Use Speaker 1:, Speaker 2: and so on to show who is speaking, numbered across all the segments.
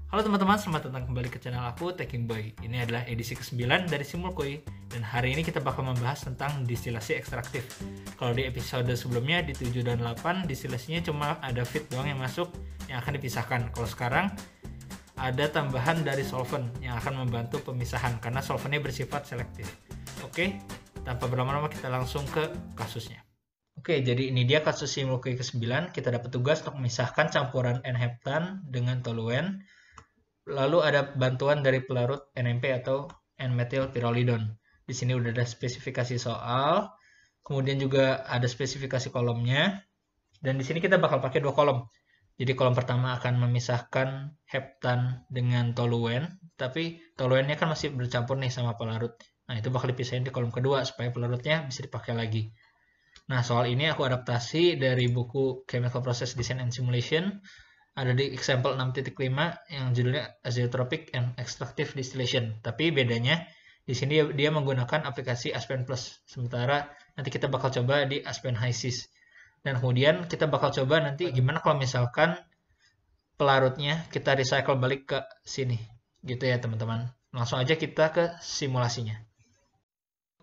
Speaker 1: Halo teman-teman, selamat datang kembali ke channel aku, Taking Boy. Ini adalah edisi ke-9 dari Simulkoy. Dan hari ini kita bakal membahas tentang distilasi ekstraktif. Kalau di episode sebelumnya, di 7 dan 8, distilasinya cuma ada feed doang yang masuk, yang akan dipisahkan. Kalau sekarang, ada tambahan dari solvent yang akan membantu pemisahan, karena solventnya bersifat selektif. Oke, tanpa berlama-lama kita langsung ke kasusnya. Oke, jadi ini dia kasus Simulkoy ke-9. Kita dapat tugas untuk memisahkan campuran N-heptan dengan toluen. Lalu ada bantuan dari pelarut NMP atau N-methylpyrrolidone. Di sini udah ada spesifikasi soal, kemudian juga ada spesifikasi kolomnya, dan di sini kita bakal pakai dua kolom. Jadi kolom pertama akan memisahkan heptan dengan toluen, tapi toluennya kan masih bercampur nih sama pelarut. Nah, itu bakal dipisahin di kolom kedua supaya pelarutnya bisa dipakai lagi. Nah, soal ini aku adaptasi dari buku Chemical Process Design and Simulation. Ada di example 6.5 yang judulnya Azeotropic and Extractive Distillation. Tapi bedanya di sini dia menggunakan aplikasi Aspen Plus. Sementara nanti kita bakal coba di Aspen HYSYS. Dan kemudian kita bakal coba nanti gimana kalau misalkan pelarutnya kita recycle balik ke sini. Gitu ya teman-teman. Langsung aja kita ke simulasinya.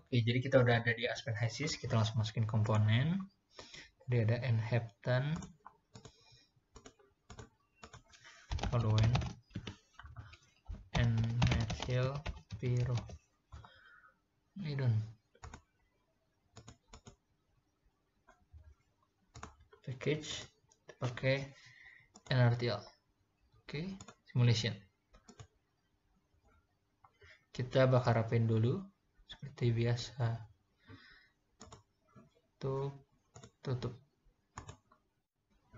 Speaker 1: Oke, jadi kita udah ada di Aspen HYSYS. Kita langsung masukin komponen. Tadi ada N-heptan, toluen, N-methylpyrrolidone. Package pakai NRTL. Oke, simulation. Kita bakal rapin dulu seperti biasa. Tutup.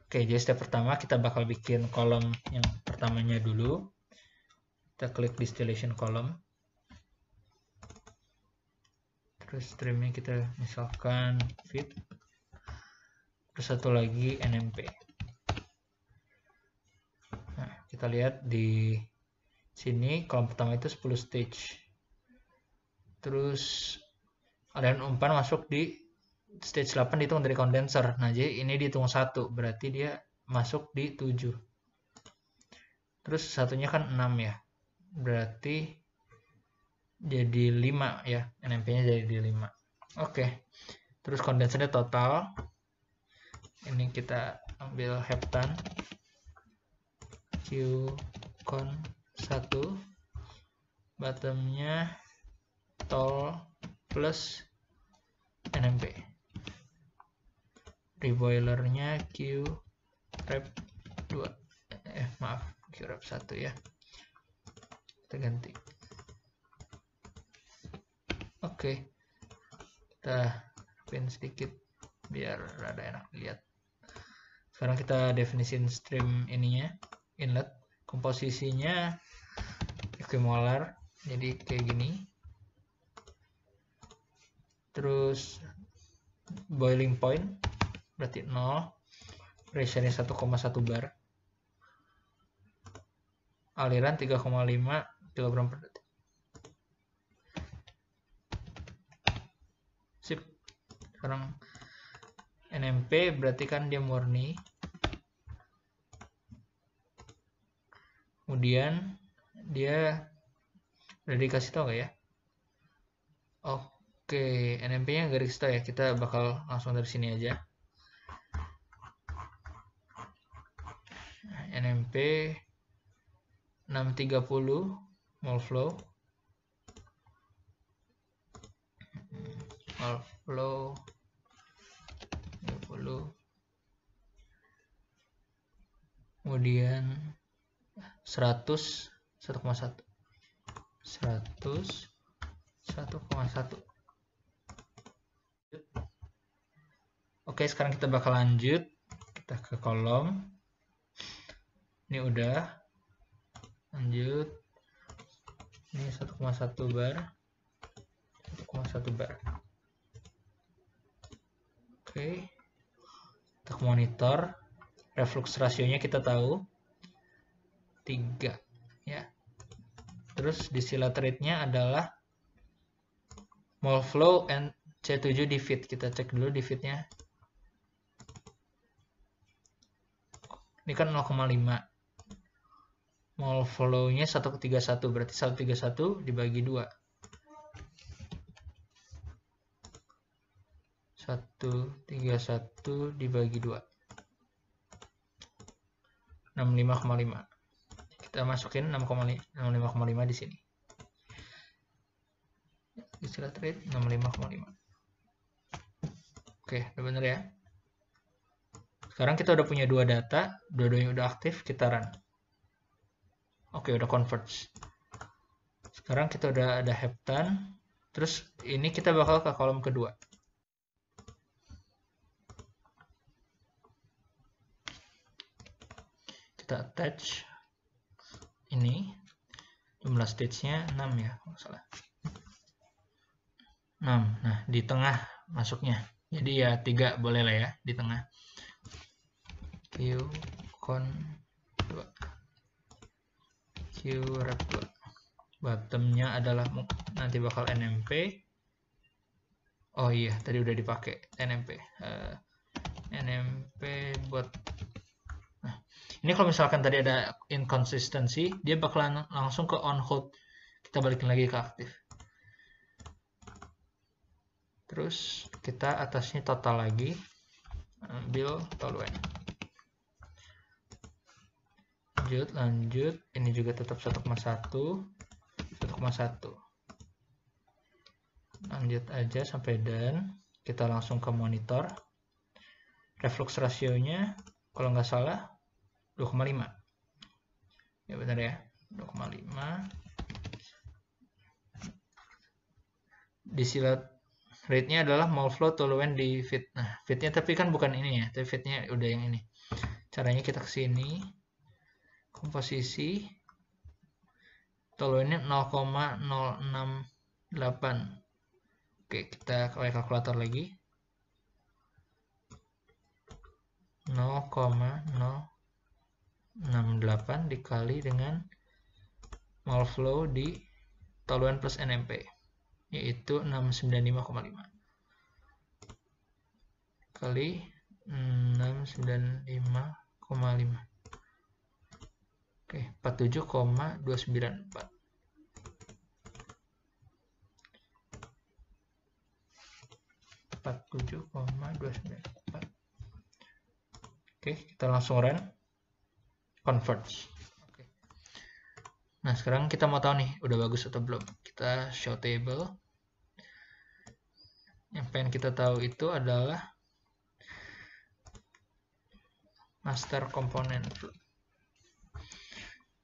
Speaker 1: Oke, jadi step pertama kita bakal bikin kolom yang pertamanya dulu. Kita klik distillation column. Terus streamnya kita misalkan feed. Terus satu lagi NMP. Nah, kita lihat di sini kolom pertama itu 10 stage. Terus aliran umpan masuk di stage 8 dihitung dari kondenser. Nah, jadi ini dihitung 1, berarti dia masuk di 7. Terus satunya kan 6 ya. Berarti jadi 5 ya. NMP-nya jadi 5. Oke. Terus kondensernya total. Ini kita ambil heptan. Q con 1. Bottomnya tol plus NMP. Reboilernya Q rep 2. Maaf, Q rep 1 ya. Kita ganti. Oke. Kita rapin sedikit biar rada enak dilihat. Sekarang kita definisin stream ininya, inlet. Komposisinya equimolar, jadi kayak gini. Terus boiling point berarti 0, pressure-nya 1,1 bar, aliran 3,5 kg per detik. Sip. Sekarang NMP berarti kan dia murni. Kemudian dia udah dikasih tau gak ya? Oke, NMP-nya gak dikasih tau ya. Kita bakal langsung dari sini aja. NMP 630 mol flow. Mol flow 30. Kemudian 100 1,1. 100 1,1. Oke, sekarang kita bakal lanjut. Kita ke kolom. Ini udah. Lanjut. Ini 1,1 bar. 1,1 bar. Oke. Kita ke monitor. Reflux rasionya kita tahu 3 ya. Terus distillate rate-nya adalah mol flow and C7 di feed. Kita cek dulu di feed-nya. Ini kan 0,5. mol flow-nya 131, berarti 131 dibagi 2. 131 dibagi 2. 65,5. Kita masukin 65,5 di sini. Distillate rate 65,5. Oke, udah bener ya. Sekarang kita udah punya 2 data, dua-duanya udah aktif, kita run. Oke, udah converge. Sekarang kita udah ada heptan, terus ini kita bakal ke kolom kedua. Kita attach ini, jumlah stage-nya 6 ya, kalau salah. 6, nah di tengah masuknya. Jadi ya 3 boleh lah ya, di tengah. Q con 2. Q rep 2. Bottomnya adalah nanti bakal NMP. Oh iya, tadi udah dipakai NMP. NMP buat. Nah, ini kalau misalkan tadi ada inconsistency, dia bakalan langsung ke on hold. Kita balikin lagi ke aktif. Terus kita atasnya total lagi. Ambil toluen. Lanjut. Ini juga tetap 1,1. 1,1. Lanjut aja sampai done. Kita langsung ke monitor. Reflux rasionya kalau nggak salah 2,5. Ya benar ya, 2,5. Distillate rate-nya adalah mol flow toluen di feed. Nah, feed-nya tapi kan bukan ini ya, tapi feed-nya udah yang ini. Caranya kita ke sini. Komposisi toluennya 0,068. Oke, kita pakai kalkulator lagi. 0,068 dikali dengan mol flow di toluen plus NMP, yaitu 695,5 kali 695,5. Oke, 47,294. Oke, kita langsung run. Converge. Oke. Nah, sekarang kita mau tahu nih, udah bagus atau belum. Kita show table. Yang pengen kita tahu itu adalah master component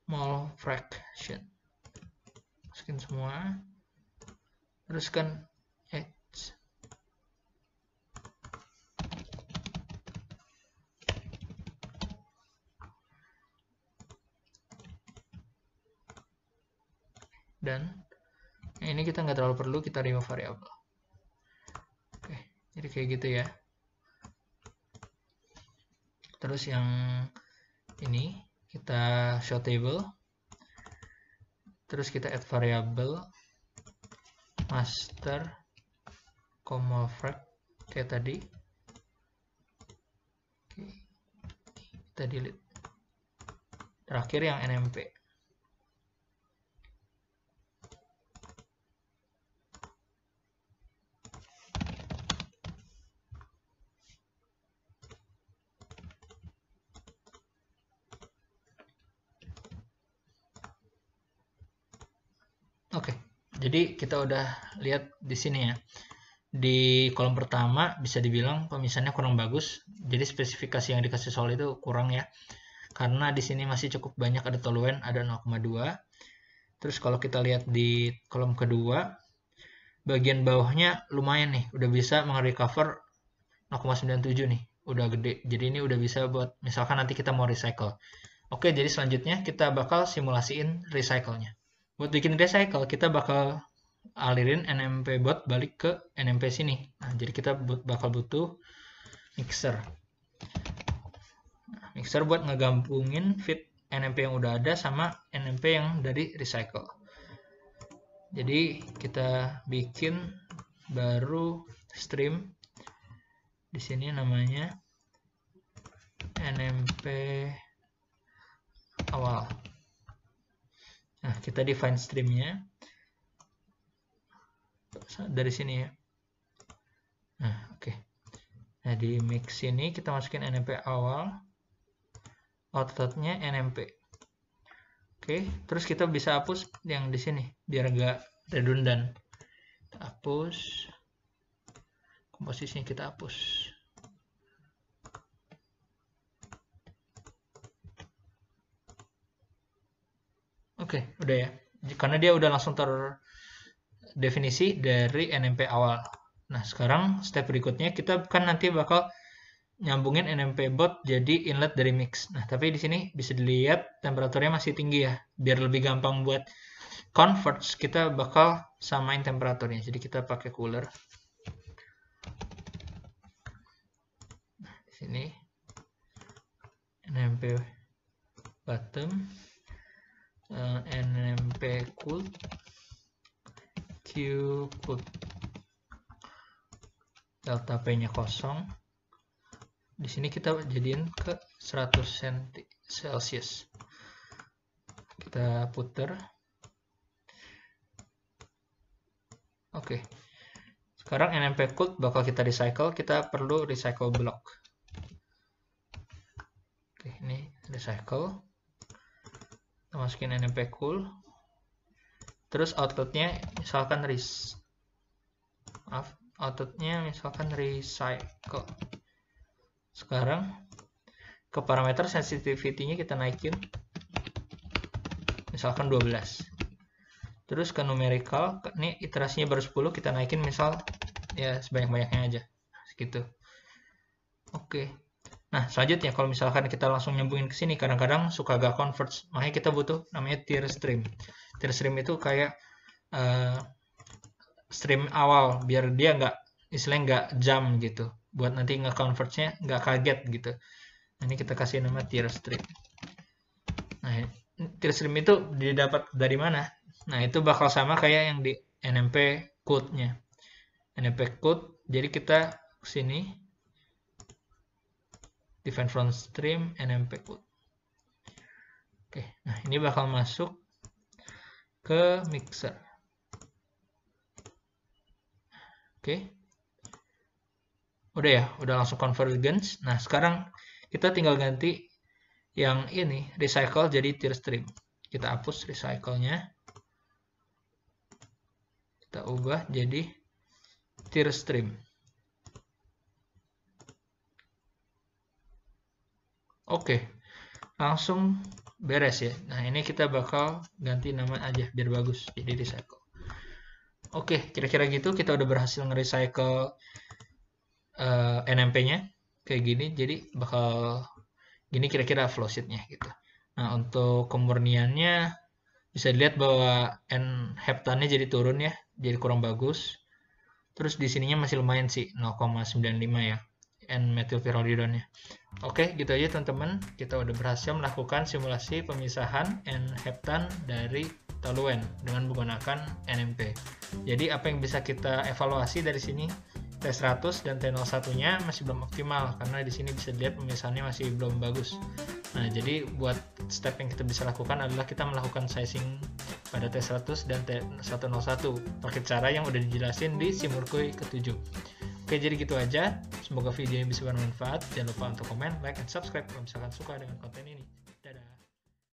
Speaker 1: mol fraction. Masukin semua. Teruskan H. Dan ini kita nggak terlalu perlu, kita remove variable. Oke, jadi kayak gitu ya. Terus yang ini kita show table, terus kita add variable master mol frac kayak tadi. Oke, kita delete. Terakhir yang NMP. Oke, jadi kita udah lihat di sini ya. Di kolom pertama bisa dibilang pemisahannya kurang bagus. Jadi spesifikasi yang dikasih soal itu kurang ya. Karena di sini masih cukup banyak, ada toluen, ada 0,2. Terus kalau kita lihat di kolom kedua, bagian bawahnya lumayan nih, udah bisa merecover 0,97 nih, udah gede. Jadi ini udah bisa buat misalkan nanti kita mau recycle. Oke, jadi selanjutnya kita bakal simulasiin recycle-nya. Buat bikin recycle, kita bakal alirin NMP bot balik ke NMP sini. Nah, jadi kita bakal butuh mixer. Nah, mixer buat ngegabungin feed NMP yang udah ada sama NMP yang dari recycle. Jadi kita bikin baru stream. Di sini namanya NMP awal. Nah, kita define streamnya dari sini ya. Nah, oke. Nah, di mix ini kita masukin NMP awal, outputnya NMP. Oke, terus kita bisa hapus yang di sini biar nggak redundant. Kita hapus, komposisinya kita hapus. Oke, udah ya. Karena dia udah langsung terdefinisi dari NMP awal. Nah, sekarang step berikutnya kita kan nanti bakal nyambungin NMP bot jadi inlet dari mix. Nah, tapi di sini bisa dilihat temperaturnya masih tinggi ya. Biar lebih gampang buat converge, kita bakal samain temperaturnya. Jadi kita pakai cooler. Nah, di sini NMP bottom, NMP cooled, Q cooled. Delta P-nya kosong. Di sini kita jadiin ke 100 Celsius. Kita puter. Oke. Sekarang NMP cooled bakal kita recycle. Kita perlu recycle block. Oke, ini recycle. Kita masukin NMP cool. Terus outputnya misalkan outputnya misalkan recycle. Sekarang ke parameter sensitivity-nya kita naikin misalkan 12. Terus ke numerical, ini iterasinya baru 10, kita naikin misal ya sebanyak-banyaknya aja segitu. Oke. Nah, selanjutnya kalau misalkan kita langsung nyambungin ke sini, kadang-kadang suka gak converge, makanya kita butuh namanya tier stream. Tier stream itu kayak stream awal biar dia istilahnya nggak jam gitu, buat nanti nge-converge-nya nggak kaget gitu. Nah, ini kita kasih nama tier stream. Nah, tier stream itu didapat dari mana? Nah, itu bakal sama kayak yang di NMP code-nya. NMP code, jadi kita sini define from stream NMP code. Oke, nah ini bakal masuk ke mixer. Oke. Udah ya, udah langsung convergence. Nah, sekarang kita tinggal ganti yang ini, recycle jadi tier stream. Kita hapus recycle-nya. Kita ubah jadi tier stream. Oke, langsung beres ya. Nah, ini kita bakal ganti nama aja biar bagus, jadi recycle. Oke, kira-kira gitu kita udah berhasil nge-recycle NMP-nya kayak gini, jadi bakal gini kira-kira flowsheet-nya gitu. Nah, untuk kemurniannya bisa dilihat bahwa N-heptannya jadi turun ya, jadi kurang bagus. Terus di sininya masih lumayan sih, 0,95 ya, N-methylpyrrolidone-nya. Oke, gitu aja teman-teman. Kita udah berhasil melakukan simulasi pemisahan N-heptan dari toluen dengan menggunakan NMP. Jadi apa yang bisa kita evaluasi dari sini? T100 dan T01-nya masih belum optimal karena di sini bisa dilihat pemisahannya masih belum bagus. Nah, jadi buat step yang kita bisa lakukan adalah kita melakukan sizing pada T100 dan T101 pakai cara yang udah dijelasin di Simulkoy ke-7. Oke, jadi gitu aja. Semoga video ini bisa bermanfaat. Jangan lupa untuk komen, like, dan subscribe kalau misalkan suka dengan konten ini.